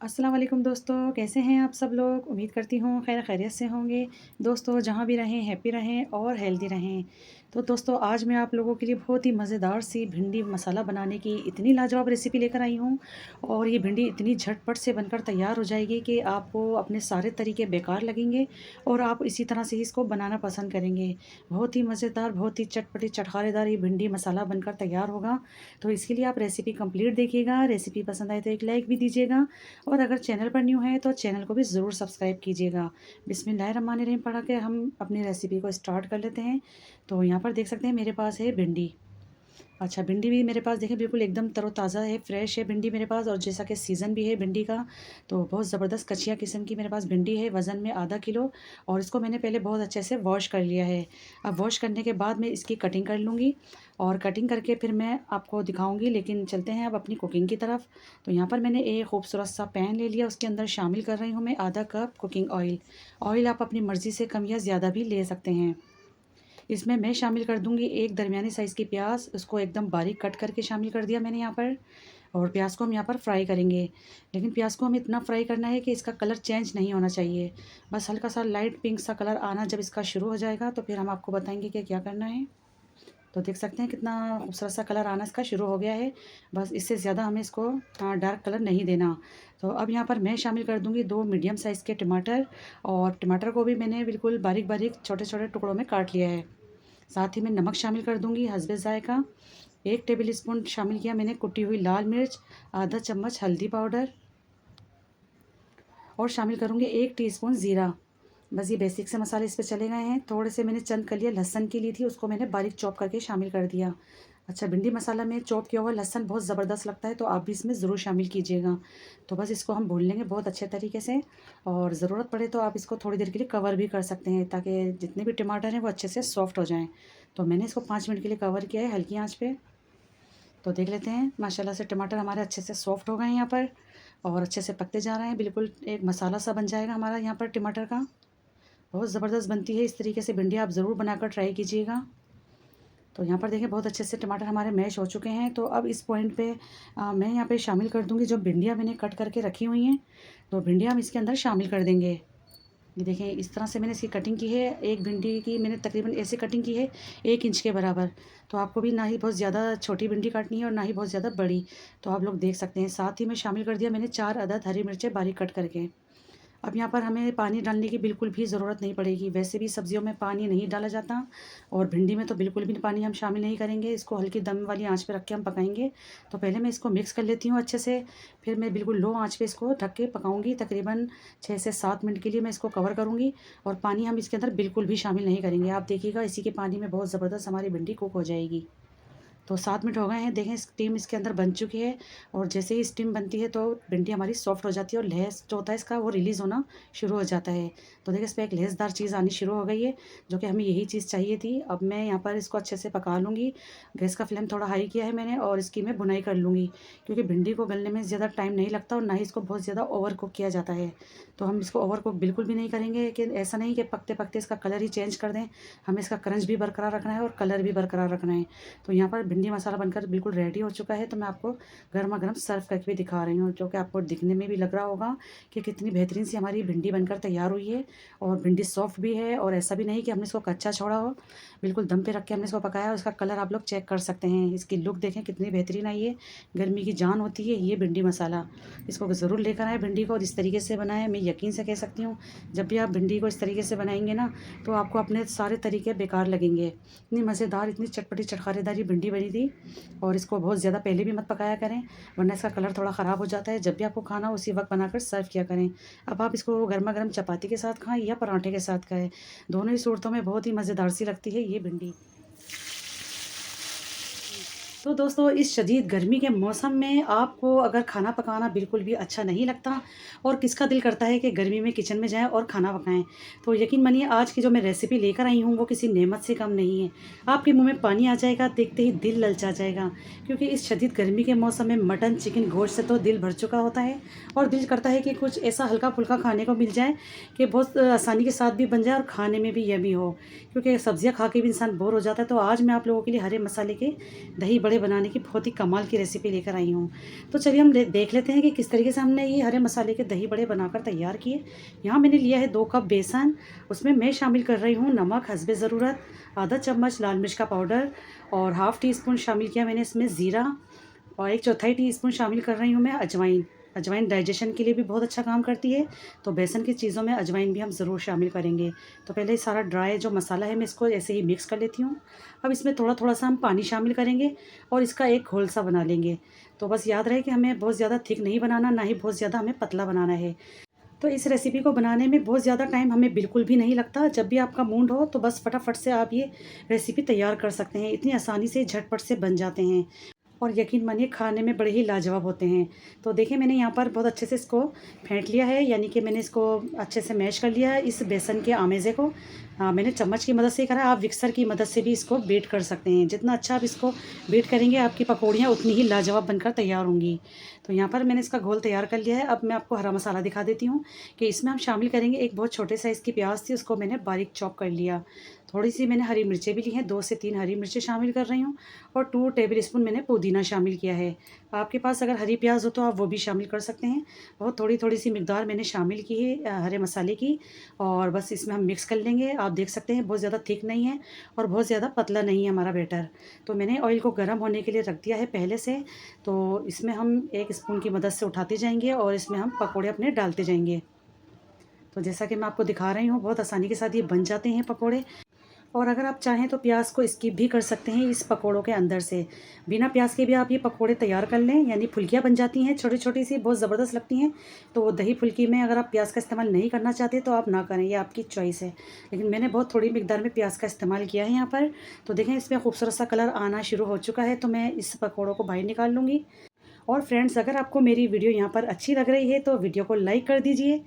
अस्सलाम वालेकुम दोस्तों, कैसे हैं आप सब लोग? उम्मीद करती हूँ खैर खैरियत से होंगे। दोस्तों जहाँ भी रहें हैप्पी रहें और हेल्दी रहें। तो दोस्तों आज मैं आप लोगों के लिए बहुत ही मज़ेदार सी भिंडी मसाला बनाने की इतनी लाजवाब रेसिपी लेकर आई हूँ और ये भिंडी इतनी झटपट से बनकर तैयार हो जाएगी कि आपको अपने सारे तरीके बेकार लगेंगे और आप इसी तरह से ही इसको बनाना पसंद करेंगे। बहुत ही मज़ेदार, बहुत ही चटपटी चटखारेदार ये भिंडी मसाला बनकर तैयार होगा। तो इसके लिए आप रेसिपी कंप्लीट देखिएगा। रेसिपी पसंद आए तो एक लाइक भी दीजिएगा और अगर चैनल पर न्यू है तो चैनल को भी ज़रूर सब्सक्राइब कीजिएगा। बिस्मिल्लाहिर्रहमानिर्रहीम पढ़ के हम अपनी रेसिपी को स्टार्ट कर लेते हैं। तो यहाँ पर देख सकते हैं मेरे पास है भिंडी। अच्छा, भिंडी भी मेरे पास देखें बिल्कुल एकदम तरोताज़ा है, फ्रेश है भिंडी मेरे पास और जैसा कि सीज़न भी है भिंडी का, तो बहुत ज़बरदस्त कचिया किस्म की मेरे पास भिंडी है, वज़न में आधा किलो। और इसको मैंने पहले बहुत अच्छे से वॉश कर लिया है। अब वॉश करने के बाद मैं इसकी कटिंग कर लूँगी और कटिंग करके फिर मैं आपको दिखाऊँगी। लेकिन चलते हैं अब अपनी कुकिंग की तरफ। तो यहाँ पर मैंने एक खूबसूरत सा पैन ले लिया, उसके अंदर शामिल कर रही हूँ मैं आधा कप कुकिंग ऑयल। ऑयल आप अपनी मर्ज़ी से कम या ज़्यादा भी ले सकते हैं। इसमें मैं शामिल कर दूँगी एक दरमियानी साइज़ की प्याज, उसको एकदम बारीक कट करके शामिल कर दिया मैंने यहाँ पर। और प्याज को हम यहाँ पर फ्राई करेंगे, लेकिन प्याज को हमें इतना फ्राई करना है कि इसका कलर चेंज नहीं होना चाहिए। बस हल्का सा लाइट पिंक सा कलर आना जब इसका शुरू हो जाएगा तो फिर हम आपको बताएंगे कि क्या करना है। तो देख सकते हैं कितना खूबसूरत सा कलर आना इसका शुरू हो गया है। बस इससे ज़्यादा हमें इसको डार्क कलर नहीं देना। तो अब यहाँ पर मैं शामिल कर दूँगी 2 मीडियम साइज़ के टमाटर और टमाटर को भी मैंने बिल्कुल बारीक-बारीक छोटे-छोटे टुकड़ों में काट लिया है। साथ ही मैं नमक शामिल कर दूँगी हस्बे ज़ायक़ा। 1 टेबल स्पून शामिल किया मैंने कुटी हुई लाल मिर्च, आधा चम्मच हल्दी पाउडर और शामिल करूँगी 1 टीस्पून ज़ीरा। बस ये बेसिक से मसाले इस पे चले गए हैं। थोड़े से मैंने चंद कलियाँ लहसुन की ली थी, उसको मैंने बारीक चॉप करके शामिल कर दिया। अच्छा, भिंडी मसाला में चॉप किया हुआ लहसुन बहुत ज़बरदस्त लगता है, तो आप भी इसमें ज़रूर शामिल कीजिएगा। तो बस इसको हम भून लेंगे बहुत अच्छे तरीके से और ज़रूरत पड़े तो आप इसको थोड़ी देर के लिए कवर भी कर सकते हैं, ताकि जितने भी टमाटर हैं वो अच्छे से सॉफ्ट हो जाएँ। तो मैंने इसको 5 मिनट के लिए कवर किया है हल्की आँच पे। तो देख लेते हैं, माशाल्लाह से टमाटर हमारे अच्छे से सॉफ्ट हो गए हैं यहाँ पर और अच्छे से पकते जा रहे हैं। बिल्कुल एक मसाला सा बन जाएगा हमारा यहाँ पर टमाटर का। बहुत ज़बरदस्त बनती है, इस तरीके से भिंडी आप ज़रूर बनाकर ट्राई कीजिएगा। तो यहाँ पर देखिए बहुत अच्छे से टमाटर हमारे मैश हो चुके हैं। तो अब इस पॉइंट पे मैं यहाँ पे शामिल कर दूँगी जो भिंडियाँ मैंने कट करके रखी हुई हैं। तो भिंडियाँ हम इसके अंदर शामिल कर देंगे। ये देखें इस तरह से मैंने इसकी कटिंग की है। एक भिंडी की मैंने तकरीबन ऐसे कटिंग की है 1 इंच के बराबर। तो आपको भी ना ही बहुत ज़्यादा छोटी भिंडी काटनी है और ना ही बहुत ज़्यादा बड़ी। तो आप लोग देख सकते हैं। साथ ही मैं शामिल कर दिया मैंने 4 अदद हरी मिर्चें बारीक कट करके। अब यहाँ पर हमें पानी डालने की बिल्कुल भी ज़रूरत नहीं पड़ेगी। वैसे भी सब्जियों में पानी नहीं डाला जाता और भिंडी में तो बिल्कुल भी पानी हम शामिल नहीं करेंगे। इसको हल्की दम वाली आंच पे रख के हम पकाएंगे। तो पहले मैं इसको मिक्स कर लेती हूँ अच्छे से, फिर मैं बिल्कुल लो आंच पे इसको ढक के पकाऊंगी। तकरीबन 6 से 7 मिनट के लिए मैं इसको कवर करूँगी और पानी हम इसके अंदर बिल्कुल भी शामिल नहीं करेंगे। आप देखिएगा इसी के पानी में बहुत ज़बरदस्त हमारी भिंडी कुक हो जाएगी। तो 7 मिनट हो गए हैं, देखें स्टीम इसके अंदर बन चुकी है और जैसे ही स्टीम बनती है तो भिंडी हमारी सॉफ्ट हो जाती है और लहस जो होता है इसका वो रिलीज़ होना शुरू हो जाता है। तो देखिए इस पर एक लहसदार चीज़ आनी शुरू हो गई है, जो कि हमें यही चीज़ चाहिए थी। अब मैं यहाँ पर इसको अच्छे से पका लूँगी। गैस का फ्लेम थोड़ा हाई किया है मैंने और इसकी मैं भुनाई कर लूँगी, क्योंकि भिंडी को गलने में ज़्यादा टाइम नहीं लगता और ना ही इसको बहुत ज़्यादा ओवर कुक किया जाता है। तो हम इसको ओवर कुक बिल्कुल भी नहीं करेंगे, कि ऐसा नहीं कि पकते पकते इसका कलर ही चेंज कर दें। हमें इसका क्रंच भी बरकरार रखना है और कलर भी बरकरार रखना है। तो यहाँ पर भिंडी मसाला बनकर बिल्कुल रेडी हो चुका है। तो मैं आपको गर्मा-गर्म सर्व करके भी दिखा रही हूँ, जो कि आपको दिखने में भी लग रहा होगा कि कितनी बेहतरीन सी हमारी भिंडी बनकर तैयार हुई है। और भिंडी सॉफ्ट भी है और ऐसा भी नहीं कि हमने इसको कच्चा छोड़ा हो, बिल्कुल दम पे रख के हमने इसको पकाया। उसका कलर आप लोग चेक कर सकते हैं, इसकी लुक देखें कितनी बेहतरीन आई है। गर्मी की जान होती है ये भिंडी मसाला। इसको ज़रूर लेकर आएँ भिंडी को और इस तरीके से बनाएँ। मैं यकीन से कह सकती हूँ, जब भी आप भिंडी को इस तरीके से बनाएंगे ना, तो आपको अपने सारे तरीके बेकार लगेंगे। इतनी मज़ेदार, इतनी चटपटी चटखारेदार ये भिंडी बनी थी। और इसको बहुत ज़्यादा पहले भी मत पकाया करें, वरना इसका कलर थोड़ा ख़राब हो जाता है। जब भी आपको खाना उसी वक्त बनाकर सर्व किया करें। अब आप इसको गर्मा-गर्म चपाती के साथ खाएँ या पराठे के साथ खाएँ, दोनों ही सूरतों में बहुत ही मज़ेदार सी लगती है ये भिंडी। तो दोस्तों इस शदीद गर्मी के मौसम में आपको अगर खाना पकाना बिल्कुल भी अच्छा नहीं लगता और किसका दिल करता है कि गर्मी में किचन में जाएं और खाना पकाएं, तो यकीन मानिए आज की जो मैं रेसिपी लेकर आई हूं वो किसी नेमत से कम नहीं है। आपके मुंह में पानी आ जाएगा, देखते ही दिल ललचा जाएगा, क्योंकि इस शदीद गर्मी के मौसम में मटन चिकन गोश्त से तो दिल भर चुका होता है और दिल करता है कि कुछ ऐसा हल्का फुल्का खाने को मिल जाए कि बहुत आसानी के साथ भी बन जाए और खाने में भी यह भी हो, क्योंकि सब्जियाँ खा के भी इंसान बोर हो जाता है। तो आज मैं आप लोगों के लिए हरे मसाले के दही बड़े बड़े बनाने की बहुत ही कमाल की रेसिपी लेकर आई हूँ। तो चलिए हम देख लेते हैं कि किस तरीके से हमने ये हरे मसाले के दही बड़े बनाकर तैयार किए। यहाँ मैंने लिया है 2 कप बेसन, उसमें मैं शामिल कर रही हूँ नमक हस्बे ज़रूरत, आधा चम्मच लाल मिर्च का पाउडर और हाफ़ टी स्पून शामिल किया मैंने इसमें ज़ीरा और 1/4 टीस्पून शामिल कर रही हूँ मैं अजवाइन। अजवाइन डाइजेशन के लिए भी बहुत अच्छा काम करती है, तो बेसन की चीज़ों में अजवाइन भी हम ज़रूर शामिल करेंगे। तो पहले सारा ड्राई जो मसाला है मैं इसको ऐसे ही मिक्स कर लेती हूँ। अब इसमें थोड़ा-थोड़ा सा हम पानी शामिल करेंगे और इसका एक घोल सा बना लेंगे। तो बस याद रहे कि हमें बहुत ज़्यादा थिक नहीं बनाना, ना ही बहुत ज़्यादा हमें पतला बनाना है। तो इस रेसिपी को बनाने में बहुत ज़्यादा टाइम हमें बिल्कुल भी नहीं लगता। जब भी आपका मूड हो तो बस फटाफट से आप ये रेसिपी तैयार कर सकते हैं। इतनी आसानी से झटपट से बन जाते हैं। और यकीन मानिए खाने में बड़े ही लाजवाब होते हैं। तो देखिए मैंने यहाँ पर बहुत अच्छे से इसको फेंट लिया है, यानी कि मैंने इसको अच्छे से मैश कर लिया है इस बेसन के आमेज़े को। मैंने चम्मच की मदद से ही करा, आप विक्सर की मदद से भी इसको बीट कर सकते हैं। जितना अच्छा आप इसको बीट करेंगे आपकी पकौड़ियाँ उतनी ही लाजवाब बनकर तैयार होंगी। तो यहाँ पर मैंने इसका घोल तैयार कर लिया है। अब मैं आपको हरा मसाला दिखा देती हूँ कि इसमें हम शामिल करेंगे एक बहुत छोटे साइज़ की प्याज़ थी, उसको मैंने बारीक चॉप कर लिया। थोड़ी-सी मैंने हरी मिर्चें भी ली हैं, 2 से 3 हरी मिर्चें शामिल कर रही हूँ और 2 टेबल स्पून मैंने पुदीना शामिल किया है। आपके पास अगर हरी प्याज़ हो तो आप वो भी शामिल कर सकते हैं। बहुत थोड़ी-थोड़ी सी मिकदार मैंने शामिल की है हरे मसाले की और बस इसमें हम मिक्स कर लेंगे। आप देख सकते हैं बहुत ज़्यादा थिक नहीं है और बहुत ज़्यादा पतला नहीं है हमारा बैटर। तो मैंने ऑयल को गर्म होने के लिए रख दिया है पहले से। तो इसमें हम 1 स्पून की मदद से उठाते जाएँगे और इसमें हम पकौड़े अपने डालते जाएँगे। तो जैसा कि मैं आपको दिखा रही हूँ बहुत आसानी के साथ ये बन जाते हैं पकौड़े। और अगर आप चाहें तो प्याज को स्किप भी कर सकते हैं इस पकोड़ों के अंदर से। बिना प्याज के भी आप ये पकोड़े तैयार कर लें, यानी फुल्कियाँ बन जाती हैं छोटी-छोटी सी, बहुत ज़बरदस्त लगती हैं। तो दही फुल्की में अगर आप प्याज का इस्तेमाल नहीं करना चाहते तो आप ना करें, ये आपकी चॉइस है। लेकिन मैंने बहुत थोड़ी मिकदार में प्याज का इस्तेमाल किया है यहाँ पर। तो देखें इसमें खूबसूरत सा कलर आना शुरू हो चुका है, तो मैं इस पकोड़ों को बाहर निकाल लूँगी। और फ्रेंड्स अगर आपको मेरी वीडियो यहाँ पर अच्छी लग रही है तो वीडियो को लाइक कर दीजिए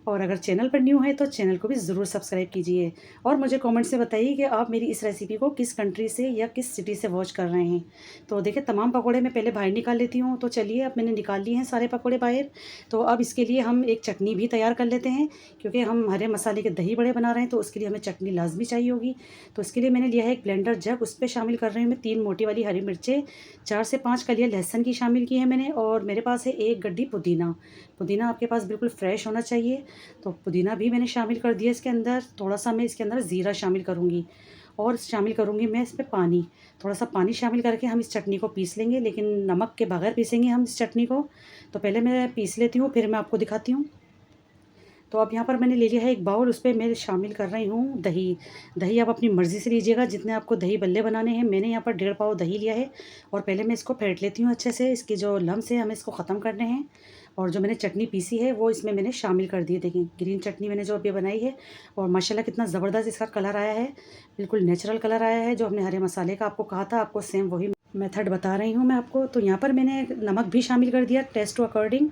और अगर चैनल पर न्यू है तो चैनल को भी ज़रूर सब्सक्राइब कीजिए और मुझे कमेंट से बताइए कि आप मेरी इस रेसिपी को किस कंट्री से या किस सिटी से वॉच कर रहे हैं। तो देखिए तमाम पकौड़े मैं पहले बाहर निकाल लेती हूँ। तो चलिए अब मैंने निकाल लिए हैं सारे पकौड़े बाहर। तो अब इसके लिए हम एक चटनी भी तैयार कर लेते हैं, क्योंकि हम हरे मसाले के दही बड़े बना रहे हैं तो उसके लिए हमें चटनी लाजमी चाहिए होगी। तो इसके लिए मैंने लिया है एक ब्लेंडर जग, उस पर शामिल कर रही हूँ मैं 3 मोटी वाली हरी मिर्चें, 4 से 5 कलियाँ लहसुन की शामिल की है मैंने और मेरे पास है 1 गड्डी पुदीना। पुदीना आपके पास बिल्कुल फ्रेश होना चाहिए। तो पुदीना भी मैंने शामिल कर दिया इसके अंदर। थोड़ा-सा मैं इसके अंदर ज़ीरा शामिल करूँगी और शामिल करूँगी मैं इसमें पानी। थोड़ा-सा पानी शामिल करके हम इस चटनी को पीस लेंगे, लेकिन नमक के बगैर पीसेंगे हम इस चटनी को। तो पहले मैं पीस लेती हूँ, फिर मैं आपको दिखाती हूँ। तो अब यहाँ पर मैंने ले लिया है एक बाउल, उस पे मैं शामिल कर रही हूँ दही। दही आप अपनी मर्ज़ी से लीजिएगा, जितने आपको दही बल्ले बनाने हैं। मैंने यहाँ पर 1.5 पाव दही लिया है और पहले मैं इसको फेंट लेती हूँ अच्छे से। इसके जो लम्स हैं हमें इसको ख़त्म करने हैं और जो मैंने चटनी पीसी है वो इसमें मैंने शामिल कर दी है। देखिए ग्रीन चटनी मैंने जो अभी बनाई है और माशाल्लाह कितना ज़बरदस्त इसका कलर आया है। बिल्कुल नेचुरल कलर आया है, जो हमने हरे मसाले का आपको कहा था, आपको सेम वही मेथड बता रही हूँ मैं आपको। तो यहाँ पर मैंने नमक भी शामिल कर दिया टेस्ट टू अकॉर्डिंग।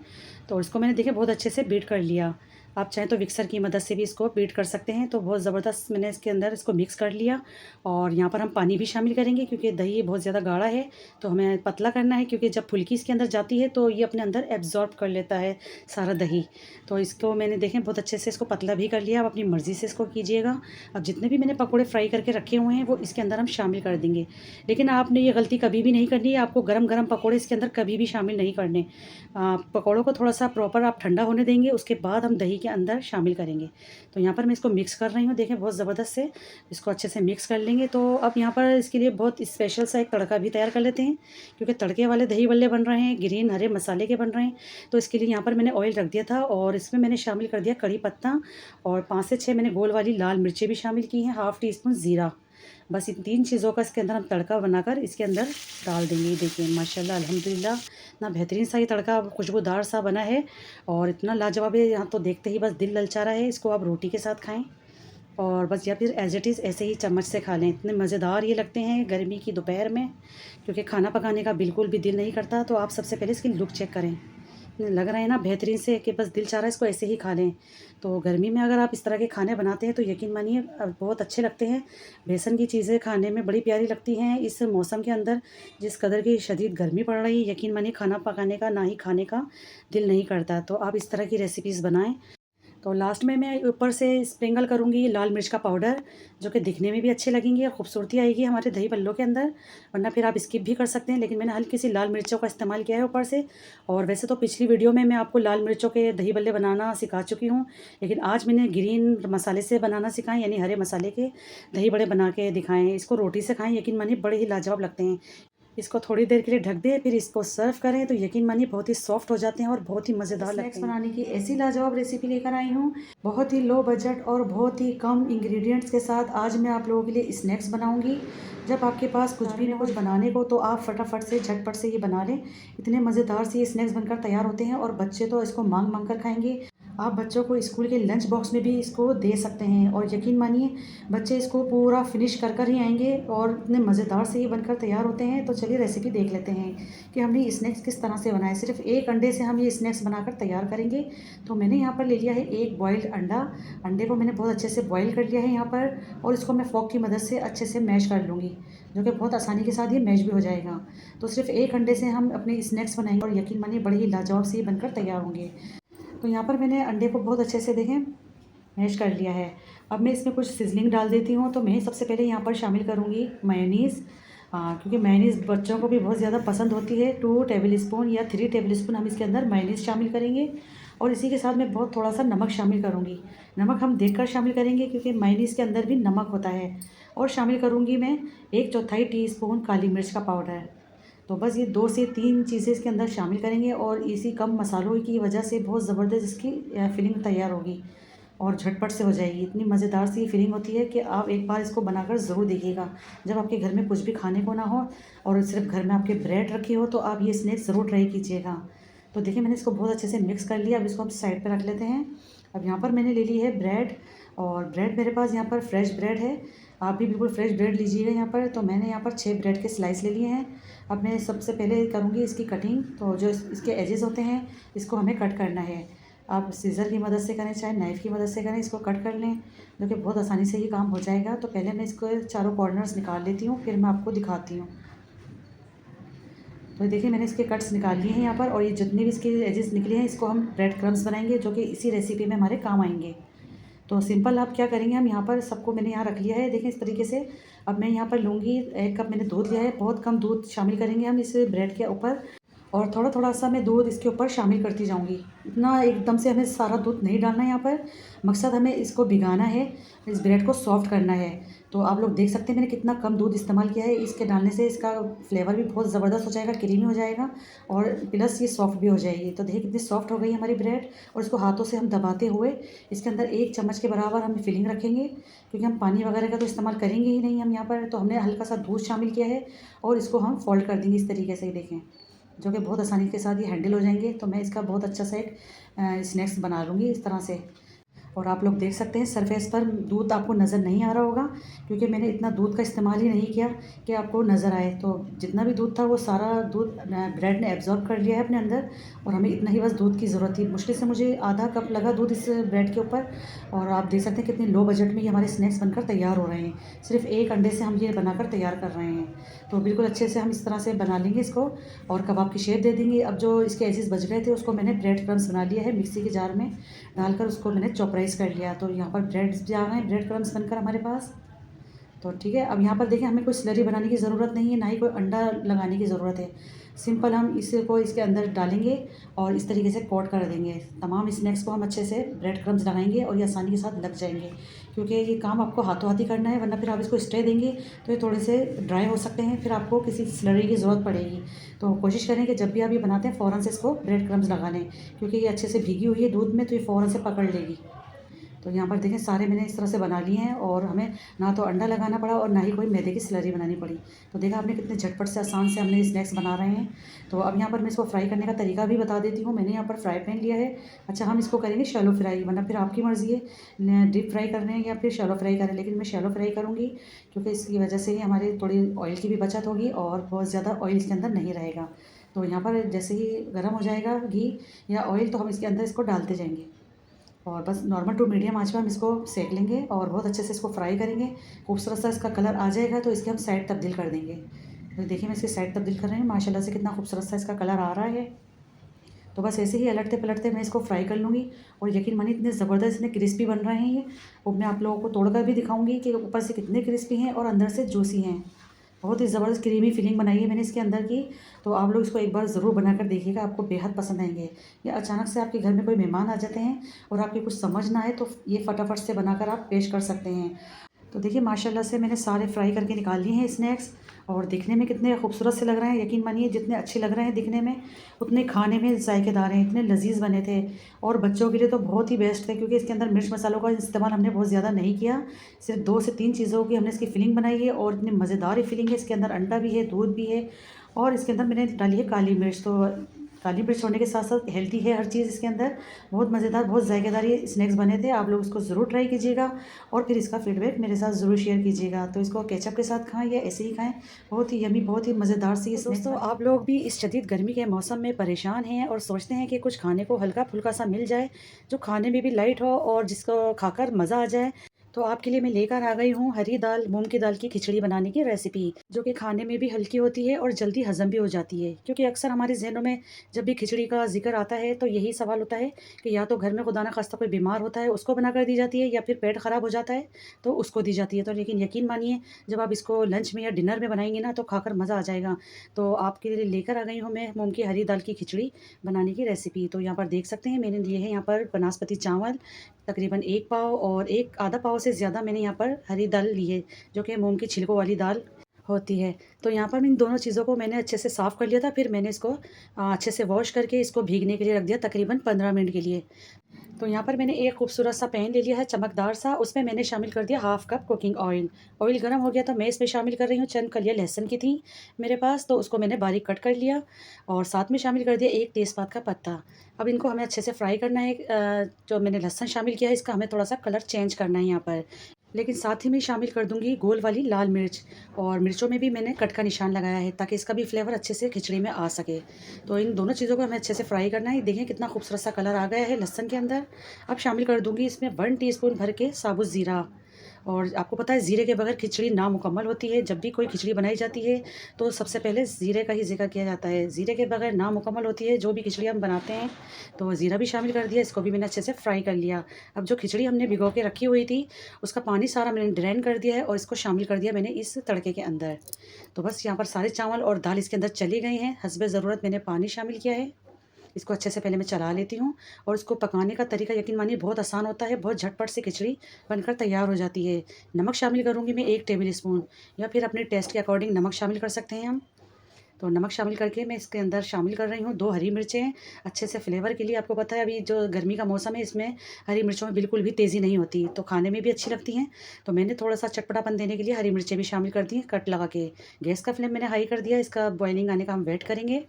तो इसको मैंने देखिए बहुत अच्छे से बीट कर लिया। आप चाहें तो मिक्सर की मदद से भी इसको बीट कर सकते हैं। तो बहुत ज़बरदस्त मैंने इसके अंदर इसको मिक्स कर लिया और यहाँ पर हम पानी भी शामिल करेंगे, क्योंकि दही बहुत ज़्यादा गाढ़ा है तो हमें पतला करना है, क्योंकि जब फुल्की इसके अंदर जाती है तो ये अपने अंदर एब्ज़ॉर्ब कर लेता है सारा दही। तो इसको मैंने देखें बहुत अच्छे से इसको पतला भी कर लिया। आप अपनी मर्ज़ी से इसको कीजिएगा। अब जितने भी मैंने पकौड़े फ्राई करके रखे हुए हैं वो इसके अंदर हम शामिल कर देंगे। लेकिन आपने ये गलती कभी भी नहीं करनी है, आपको गरम-गरम पकौड़े इसके अंदर कभी भी शामिल नहीं करने। पकौड़ों को थोड़ा-सा प्रॉपर आप ठंडा होने देंगे, उसके बाद हम दही के अंदर शामिल करेंगे। तो यहाँ पर मैं इसको मिक्स कर रही हूँ, देखें बहुत ज़बरदस्त से इसको अच्छे से मिक्स कर लेंगे। तो अब यहाँ पर इसके लिए बहुत स्पेशल सा एक तड़का भी तैयार कर लेते हैं, क्योंकि तड़के वाले दही बल्ले बन रहे हैं, ग्रीन हरे मसाले के बन रहे हैं। तो इसके लिए यहाँ पर मैंने ऑयल रख दिया था और इसमें मैंने शामिल कर दिया कड़ी पत्ता और 5 से 6 मैंने गोल वाली लाल मिर्चें भी शामिल की हैं, हाफ़ टी स्पून ज़ीरा। बस इन 3 चीज़ों का इसके अंदर हम तड़का बनाकर इसके अंदर डाल देंगे। ये देखिए माशाल्लाह अल्हम्दुलिल्लाह इतना बेहतरीन सा ये तड़का खुशबूदार सा बना है और इतना लाजवाब है, यहाँ तो देखते ही बस दिल ललचा रहा है। इसको आप रोटी के साथ खाएँ और बस, या फिर एज़ इट इज़ ऐसे ही चम्मच से खा लें। इतने मज़ेदार ये लगते हैं गर्मी की दोपहर में, क्योंकि खाना पकाने का बिल्कुल भी दिल नहीं करता। तो आप सबसे पहले इसकी लुक चेक करें। लग रहा है ना बेहतरीन से, कि बस दिल चाह रहा है इसको ऐसे ही खा लें। तो गर्मी में अगर आप इस तरह के खाने बनाते हैं तो यकीन मानिए बहुत अच्छे लगते हैं। बेसन की चीज़ें खाने में बड़ी प्यारी लगती हैं इस मौसम के अंदर। जिस कदर की शदीद गर्मी पड़ रही है, यकीन मानिए खाना पकाने का ना ही खाने का दिल नहीं करता। तो आप इस तरह की रेसिपीज़ बनाएँ। तो लास्ट में मैं ऊपर से स्प्रिंकल करूँगी लाल मिर्च का पाउडर, जो कि दिखने में भी अच्छे लगेंगे और खूबसूरती आएगी हमारे दही बल्लों के अंदर। वरना फिर आप स्किप भी कर सकते हैं, लेकिन मैंने हल्की सी लाल मिर्चों का इस्तेमाल किया है ऊपर से। और वैसे तो पिछली वीडियो में मैं आपको लाल मिर्चों के दही बल्ले बनाना सिखा चुकी हूँ, लेकिन आज मैंने ग्रीन मसाले से बनाना सिखाएँ, यानी हरे मसाले के दही बड़े बना के दिखाएँ। इसको रोटी से खाएँ, यकीन मानिए बड़े ही लाजवाब लगते हैं। इसको थोड़ी देर के लिए ढक दें, फिर इसको सर्व करें तो यकीन मानिए बहुत ही सॉफ्ट हो जाते हैं और बहुत ही मज़ेदार लगते हैं। स्नैक्स बनाने की ऐसी लाजवाब रेसिपी लेकर आई हूँ, बहुत ही लो बजट और बहुत ही कम इंग्रेडिएंट्स के साथ आज मैं आप लोगों के लिए स्नैक्स बनाऊँगी। जब आपके पास कुछ भी ना कुछ बनाने को तो आप फटाफट से झटपट से ये बना लें। इतने मज़ेदार से ये स्नैक्स बनकर तैयार होते हैं और बच्चे तो इसको मांग मांग कर खाएंगे। आप बच्चों को स्कूल के लंच बॉक्स में भी इसको दे सकते हैं और यकीन मानिए बच्चे इसको पूरा फिनिश कर कर ही आएंगे और इतने मज़ेदार से ये बनकर तैयार होते हैं। तो चलिए रेसिपी देख लेते हैं कि हमने ये स्नैक्स किस तरह से बनाए। सिर्फ एक अंडे से हम ये स्नैक्स बनाकर तैयार करेंगे। तो मैंने यहाँ पर ले लिया है एक बॉइल्ड अंडा। अंडे को मैंने बहुत अच्छे से बॉयल कर लिया है यहाँ पर, और इसको मैं फोक की मदद से अच्छे से मैश कर लूँगी, जो कि बहुत आसानी के साथ ये मैश भी हो जाएगा। तो सिर्फ एक अंडे से हम अपने स्नैक्स बनाएंगे और यकीन मानिए बड़े ही लाजवाब से ये बनकर तैयार होंगे। तो यहाँ पर मैंने अंडे को बहुत अच्छे से देखें मैश कर लिया है। अब मैं इसमें कुछ सीजनिंग डाल देती हूँ। तो मैं सबसे पहले यहाँ पर शामिल करूँगी मेयोनीज़, क्योंकि मेयोनीज़ बच्चों को भी बहुत ज़्यादा पसंद होती है। 2 टेबल स्पून या 3 टेबल स्पून हम इसके अंदर मेयोनीज़ शामिल करेंगे और इसी के साथ मैं बहुत थोड़ा सा नमक शामिल करूँगी। नमक हम देखकर शामिल करेंगे क्योंकि मेयोनीज़ के अंदर भी नमक होता है। और शामिल करूँगी मैं 1/4 टीस्पून काली मिर्च का पाउडर। तो बस ये 2 से 3 चीज़ें इसके अंदर शामिल करेंगे और इसी कम मसालों की वजह से बहुत ज़बरदस्त इसकी फिलिंग तैयार होगी और झटपट से हो जाएगी। इतनी मज़ेदार सी फीलिंग होती है कि आप एक बार इसको बनाकर ज़रूर देखिएगा। जब आपके घर में कुछ भी खाने को ना हो और सिर्फ घर में आपके ब्रेड रखी हो तो आप ये स्नैक्स ज़रूर ट्राई कीजिएगा। तो देखिए मैंने इसको बहुत अच्छे से मिक्स कर लिया। अब इसको हम साइड पर रख लेते हैं। अब यहाँ पर मैंने ले ली है ब्रेड, और ब्रेड मेरे पास यहाँ पर फ्रेश ब्रेड है। आप भी बिल्कुल फ्रेश ब्रेड लीजिएगा यहाँ पर। तो मैंने यहाँ पर 6 ब्रेड के स्लाइस ले लिए हैं। अब मैं सबसे पहले करूँगी इसकी कटिंग। तो जो इसके एजेस होते हैं इसको हमें कट करना है। आप सीज़र की मदद से करें चाहे नाइफ़ की मदद से करें, इसको कट कर लें, जो कि बहुत आसानी से ये काम हो जाएगा। तो पहले मैं इसको चारों कॉर्नर्स निकाल लेती हूँ, फिर मैं आपको दिखाती हूँ। तो देखिए मैंने इसके कट्स निकाल लिए हैं यहाँ पर, और ये जितने भी इसके एजेस निकले हैं इसको हम ब्रेड क्रम्स बनाएंगे, जो कि इसी रेसिपी में हमारे काम आएंगे। तो सिंपल आप क्या करेंगे, हम यहाँ पर सबको मैंने यहाँ रख लिया है, देखें इस तरीके से। अब मैं यहाँ पर लूँगी 1 कप मैंने दूध लिया है। बहुत कम दूध शामिल करेंगे हम इस ब्रेड के ऊपर, और थोड़ा थोड़ा सा मैं दूध इसके ऊपर शामिल करती जाऊँगी। इतना एकदम से हमें सारा दूध नहीं डालना है यहाँ पर। मकसद हमें इसको भिगाना है, इस ब्रेड को सॉफ्ट करना है। तो आप लोग देख सकते हैं मैंने कितना कम दूध इस्तेमाल किया है। इसके डालने से इसका फ्लेवर भी बहुत ज़बरदस्त हो जाएगा, क्रीमी हो जाएगा और प्लस ये सॉफ्ट भी हो जाएगी। तो देखिए कितनी सॉफ्ट हो गई हमारी ब्रेड। और इसको हाथों से हम दबाते हुए इसके अंदर 1 चम्मच के बराबर हम फिलिंग रखेंगे, क्योंकि हम पानी वगैरह का तो इस्तेमाल करेंगे ही नहीं हम यहाँ पर। तो हमने हल्का सा दूध शामिल किया है और इसको हम फोल्ड कर देंगे इस तरीके से, देखें, जो कि बहुत आसानी के साथ ये हैंडल हो जाएंगे। तो मैं इसका बहुत अच्छा सा एक स्नैक्स बना लूँगी इस तरह से। और आप लोग देख सकते हैं सरफेस पर दूध आपको नज़र नहीं आ रहा होगा, क्योंकि मैंने इतना दूध का इस्तेमाल ही नहीं किया कि आपको नज़र आए। तो जितना भी दूध था वो सारा दूध ब्रेड ने एब्जॉर्ब कर लिया है अपने अंदर, और हमें इतना ही बस दूध की ज़रूरत थी। मुश्किल से मुझे आधा कप लगा दूध इस ब्रेड के ऊपर। और आप देख सकते हैं कितने लो बजट में ये हमारे स्नैक्स बनकर तैयार हो रहे हैं। सिर्फ एक अंडे से हम ये बनाकर तैयार कर रहे हैं। तो बिल्कुल अच्छे से हम इस तरह से बना लेंगे इसको और कबाब की शेप दे देंगे। अब जो इसके एजेस बच गए थे उसको मैंने ब्रेड क्रम्स बना लिया है, मिक्सी के जार में डालकर उसको मैंने चॉपराइज कर लिया। तो यहाँ पर ब्रेड भी आ गए, ब्रेड क्रम्स बनकर हमारे पास। तो ठीक है, अब यहाँ पर देखिए हमें कोई स्लरी बनाने की ज़रूरत नहीं है, ना ही कोई अंडा लगाने की ज़रूरत है। सिंपल हम इसको इसके अंदर डालेंगे और इस तरीके से कोट कर देंगे। तमाम स्नैक्स को हम अच्छे से ब्रेड क्रम्स लगाएंगे और ये आसानी के साथ लग जाएंगे, क्योंकि ये काम आपको हाथों हाथ ही करना है, वरना फिर आप इसको स्टे देंगे तो ये थोड़े से ड्राई हो सकते हैं, फिर आपको किसी स्लरी की ज़रूरत पड़ेगी। तो कोशिश करें कि जब भी आप ये बनाते हैं फ़ौरन से इसको ब्रेड क्रम्स लगा लें, क्योंकि ये अच्छे से भीगी हुई है दूध में, तो ये फ़ौरन से पकड़ लेगी। तो यहाँ पर देखें सारे मैंने इस तरह से बना लिए हैं और हमें ना तो अंडा लगाना पड़ा और ना ही कोई मैदे की स्लरी बनानी पड़ी। तो देखा आपने कितने झटपट से आसान से हमने स्नैक्स बना रहे हैं। तो अब यहाँ पर मैं इसको फ्राई करने का तरीका भी बता देती हूँ। मैंने यहाँ पर फ्राई पैन लिया है। अच्छा, हम इसको करेंगे शैलो फ्राई, वरना फिर आपकी मर्ज़ी है डीप फ्राई करने हैं या फिर शैलो फ्राई करें, लेकिन मैं शैलो फ्राई करूँगी, क्योंकि इसकी वजह से ही हमारी थोड़ी ऑयल की भी बचत होगी और बहुत ज़्यादा ऑयल इसके अंदर नहीं रहेगा। तो यहाँ पर जैसे ही गर्म हो जाएगा घी या ऑयल, तो हम इसके अंदर इसको डालते जाएंगे और बस नॉर्मल टू मीडियम आंच पर हम इसको सेक लेंगे और बहुत अच्छे से इसको फ्राई करेंगे। खूबसूरत सा इसका कलर आ जाएगा तो इसके हम साइड तब्दील कर देंगे। तो देखिए मैं इसकी साइड तब्दील कर रही हूँ, माशाल्लाह से कितना खूबसूरत सा इसका कलर आ रहा है। तो बस ऐसे ही पलटते मैं इसको फ्राई कर लूँगी। और यकीन मानिए इतने ज़बरदस्त इतने क्रिस्पी बन रहे हैं ये। और मैं आप लोगों को तोड़कर भी दिखाऊँगी कि ऊपर से कितने क्रिस्पी हैं और अंदर से जूसी हैं। बहुत ही ज़बरदस्त क्रीमी फिलिंग बनाई है मैंने इसके अंदर की। तो आप लोग इसको एक बार ज़रूर बनाकर देखिएगा, आपको बेहद पसंद आएंगे। या अचानक से आपके घर में कोई मेहमान आ जाते हैं और आपके कुछ समझ ना आए तो ये फटाफट से बनाकर आप पेश कर सकते हैं। तो देखिए माशाल्लाह से मैंने सारे फ्राई करके निकाल लिए हैं स्नैक्स। और दिखने में कितने खूबसूरत से लग रहे हैं, यकीन मानिए जितने अच्छे लग रहे हैं दिखने में उतने खाने में जायकेदार हैं, इतने लजीज बने थे। और बच्चों के लिए तो बहुत ही बेस्ट थे क्योंकि इसके अंदर मिर्च मसालों का इस्तेमाल हमने बहुत ज़्यादा नहीं किया। सिर्फ 2 से 3 चीज़ों की हमने इसकी फिलिंग बनाई है और इतनी मज़ेदार ही फिलिंग है। इसके अंदर अंडा भी है, दूध भी है और इसके अंदर मैंने डाली है काली मिर्च। तो काली मिर्च होने के साथ साथ हेल्दी है हर चीज़ इसके अंदर। बहुत मज़ेदार, बहुत जायकेदार ये स्नैक्स बने थे। आप लोग इसको ज़रूर ट्राई कीजिएगा और फिर इसका फीडबैक मेरे साथ ज़रूर शेयर कीजिएगा। तो इसको केचप के साथ खाएँ या ऐसे ही खाएँ, बहुत ही यम्मी, बहुत ही मज़ेदार सी स्नैक्स। दोस्तों आप लोग भी इस शदीद गर्मी के मौसम में परेशान हैं और सोचते हैं कि कुछ खाने को हल्का-फुल्का सा मिल जाए, जो खाने में भी लाइट हो और जिसको खाकर मज़ा आ जाए। तो आपके लिए मैं लेकर आ गई हूँ हरी दाल मूंग की दाल की खिचड़ी बनाने की रेसिपी, जो कि खाने में भी हल्की होती है और जल्दी हजम भी हो जाती है। क्योंकि अक्सर हमारे जहनों में जब भी खिचड़ी का जिक्र आता है तो यही सवाल होता है कि या तो घर में खुदा ना खास्ता कोई बीमार होता है उसको बना कर दी जाती है, या फिर पेट ख़राब हो जाता है तो उसको दी जाती है। तो लेकिन यकीन मानिए जब आप इसको लंच में या डिनर में बनाएंगे ना तो खाकर मज़ा आ जाएगा। तो आपके लिए लेकर आ गई हूँ मैं मूंग की हरी दाल की खिचड़ी बनाने की रेसिपी। तो यहाँ पर देख सकते हैं मैंने लिए हैं यहाँ पर बनास्पति चावल तकरीबन 1 पाव, और एक आधा पाव से ज़्यादा मैंने यहाँ पर हरी दाल ली है, जो कि मूँग की छिलकों वाली दाल होती है। तो यहाँ पर मैं इन दोनों चीज़ों को मैंने अच्छे से साफ़ कर लिया था, फिर मैंने इसको अच्छे से वॉश करके इसको भीगने के लिए रख दिया तकरीबन 15 मिनट के लिए। तो यहाँ पर मैंने एक खूबसूरत सा पैन ले लिया है चमकदार सा, उसमें मैंने शामिल कर दिया half cup cooking oil. Oil गर्म हो गया तो मैं इसमें शामिल कर रही हूँ चंद कलियाँ लहसुन की थी मेरे पास, तो उसको मैंने बारीक कट कर लिया और साथ में शामिल कर दिया एक तेज़पात का पत्ता। अब इनको हमें अच्छे से फ्राई करना है। जो मैंने लहसुन शामिल किया है इसका हमें थोड़ा सा कलर चेंज करना है यहाँ पर। लेकिन साथ ही मैं शामिल कर दूँगी गोल वाली लाल मिर्च, और मिर्चों में भी मैंने कट का निशान लगाया है ताकि इसका भी फ्लेवर अच्छे से खिचड़ी में आ सके। तो इन दोनों चीज़ों को हमें अच्छे से फ्राई करना है। देखें कितना खूबसूरत सा कलर आ गया है लहसुन के अंदर। अब शामिल कर दूँगी इसमें 1 टीस्पून भर के साबुत ज़ीरा। और आपको पता है ज़ीरे के बगैर खिचड़ी नामुकम्मल होती है। जब भी कोई खिचड़ी बनाई जाती है तो सबसे पहले ज़ीरे का ही ज़िक्र किया जाता है। ज़ीरे के बगैर नामुकम्मल होती है जो भी खिचड़ी हम बनाते हैं। तो ज़ीरा भी शामिल कर दिया, इसको भी मैंने अच्छे से फ्राई कर लिया। अब जो खिचड़ी हमने भिगो के रखी हुई थी उसका पानी सारा मैंने ड्रेन कर दिया है और इसको शामिल कर दिया मैंने इस तड़के के अंदर। तो बस यहाँ पर सारे चावल और दाल इसके अंदर चली गई हैं। हस्बे ज़रूरत मैंने पानी शामिल किया है। इसको अच्छे से पहले मैं चला लेती हूँ। और इसको पकाने का तरीका यकीन मानिए बहुत आसान होता है, बहुत झटपट से खिचड़ी बनकर तैयार हो जाती है। नमक शामिल करूँगी मैं 1 टेबल स्पून, या फिर अपने टेस्ट के अकॉर्डिंग नमक शामिल कर सकते हैं हम। तो नमक शामिल करके मैं इसके अंदर शामिल कर रही हूँ 2 हरी मिर्चें अच्छे से फ्लेवर के लिए। आपको पता है अभी जो गर्मी का मौसम है इसमें हरी मिर्चों में बिल्कुल भी तेज़ी नहीं होती, तो खाने में भी अच्छी लगती हैं। तो मैंने थोड़ा-सा चटपटापन देने के लिए हरी मिर्चें भी शामिल कर दी हैं कट लगा के। गैस का फ्लेम मैंने हाई कर दिया, इसका बॉइलिंग आने का हम वेट करेंगे।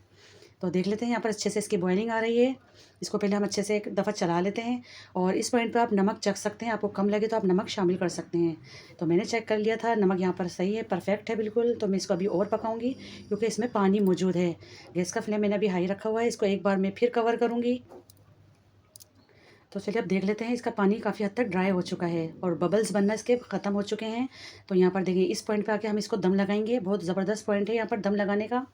तो देख लेते हैं यहाँ पर अच्छे से इसकी बॉइलिंग आ रही है। इसको पहले हम अच्छे से एक दफ़ा चला लेते हैं और इस पॉइंट पे आप नमक चख सकते हैं, आपको कम लगे तो आप नमक शामिल कर सकते हैं। तो मैंने चेक कर लिया था, नमक यहाँ पर सही है, परफेक्ट है बिल्कुल। तो मैं इसको अभी और पकाऊंगी क्योंकि इसमें पानी मौजूद है। गैस का फ्लेम मैंने अभी हाई रखा हुआ है, इसको एक बार मैं फिर कवर करूँगी। तो चलिए अब देख लेते हैं, इसका पानी काफ़ी हद तक ड्राई हो चुका है और बबल्स बनना इसके ख़त्म हो चुके हैं। तो यहाँ पर देखिए इस पॉइंट पे आके हम इसको दम लगाएंगे। बहुत ज़बरदस्त पॉइंट है यहाँ पर दम लगाने का।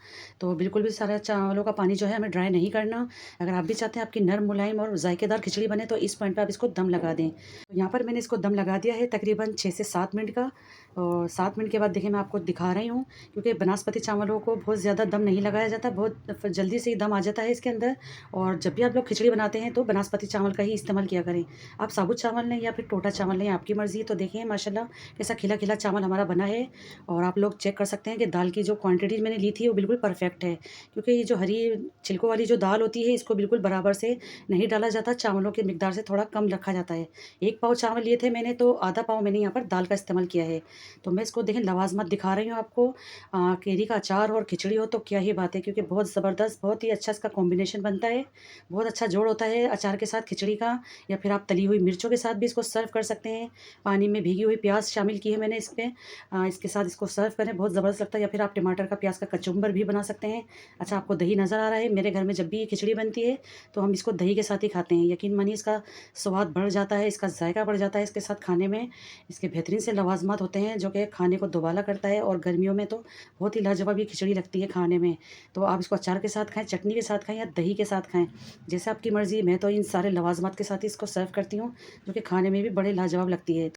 तो बिल्कुल भी सारा चावलों का पानी जो है हमें ड्राई नहीं करना। अगर आप भी चाहते हैं आपकी नरम मुलायम और जायकेदार खिचड़ी बने तो इस पॉइंट पर आप इसको दम लगा दें। तो यहाँ पर मैंने इसको दम लगा दिया है तकरीबन 6 से 7 मिनट का। और 7 मिनट के बाद देखिए मैं आपको दिखा रही हूँ, क्योंकि बनास्पति चावलों को बहुत ज़्यादा दम नहीं लगाया जाता, बहुत जल्दी से ही दम आ जाता है इसके अंदर। और जब भी आप लोग खिचड़ी बनाते हैं तो बनास्पति चावल का ही इस्तेमाल किया करें। आप साबुत चावल लें या फिर टोटा चावल लें, आपकी मर्ज़ी। तो देखिए माशाल्लाह कैसा खिला खिला चावल हमारा बना है। और आप लोग चेक कर सकते हैं कि दाल की जो क्वांटिटी मैंने ली थी वो बिल्कुल परफेक्ट है, क्योंकि ये जो हरी छिलकों वाली जो दाल होती है इसको बिल्कुल बराबर से नहीं डाला जाता, चावलों की मिकदार से थोड़ा कम रखा जाता है। 1 पाव चावल लिए थे मैंने तो आधा पाव मैंने यहाँ पर दाल का इस्तेमाल किया है। तो मैं इसको देखें लवाजमत दिखा रही हूँ आपको। केरी का अचार और खिचड़ी हो तो क्या ही बात है, क्योंकि बहुत ज़बरदस्त, बहुत ही अच्छा इसका कॉम्बिनेशन बनता है। बहुत अच्छा जोड़ होता है अचार के साथ खिचड़ी का। का, या फिर आप तली हुई मिर्चों के साथ भी इसको सर्व कर सकते हैं। पानी में भीगी हुई प्याज शामिल की है मैंने इसके साथ इसको सर्व करें, बहुत ज़बरदस्त लगता है। या फिर आप टमाटर का प्याज का कचुम्बर भी बना सकते हैं। अच्छा, आपको दही नज़र आ रहा है, मेरे घर में जब भी ये खिचड़ी बनती है तो हम इसको दही के साथ ही खाते हैं। यकीन मानिए इसका स्वाद बढ़ जाता है, इसका जायका बढ़ जाता है इसके साथ खाने में। इसके बेहतरीन से लवाजमात होते हैं जो कि खाने को दोबाला करता है, और गर्मियों में तो बहुत ही लाजवाब ये खिचड़ी लगती है खाने में। तो आप इसको अचार के साथ खाएँ, चटनी के साथ खाएँ या दही के साथ खाएँ, जैसे आपकी मर्ज़ी। मैं तो इन सारे लवाजमात के साथ ही इसको सर्व करती हूँ, जो कि खाने में भी बड़े लाजवाब लगती है।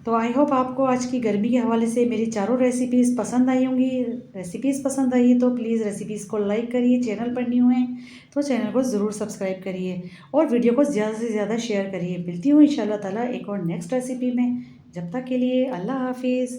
तो आई होप आपको आज की गर्मी के हवाले से मेरी चारों रेसिपीज़ पसंद आई होंगी। रेसिपीज़ पसंद आई है तो प्लीज़ रेसिपीज़ को लाइक करिए, चैनल पर न्यू हैं तो चैनल को ज़रूर सब्सक्राइब करिए, और वीडियो को ज़्यादा से ज़्यादा शेयर करिए। मिलती हूँ इंशाल्लाह ताला एक और नेक्स्ट रेसिपी में। जब तक के लिए अल्लाह हाफिज़।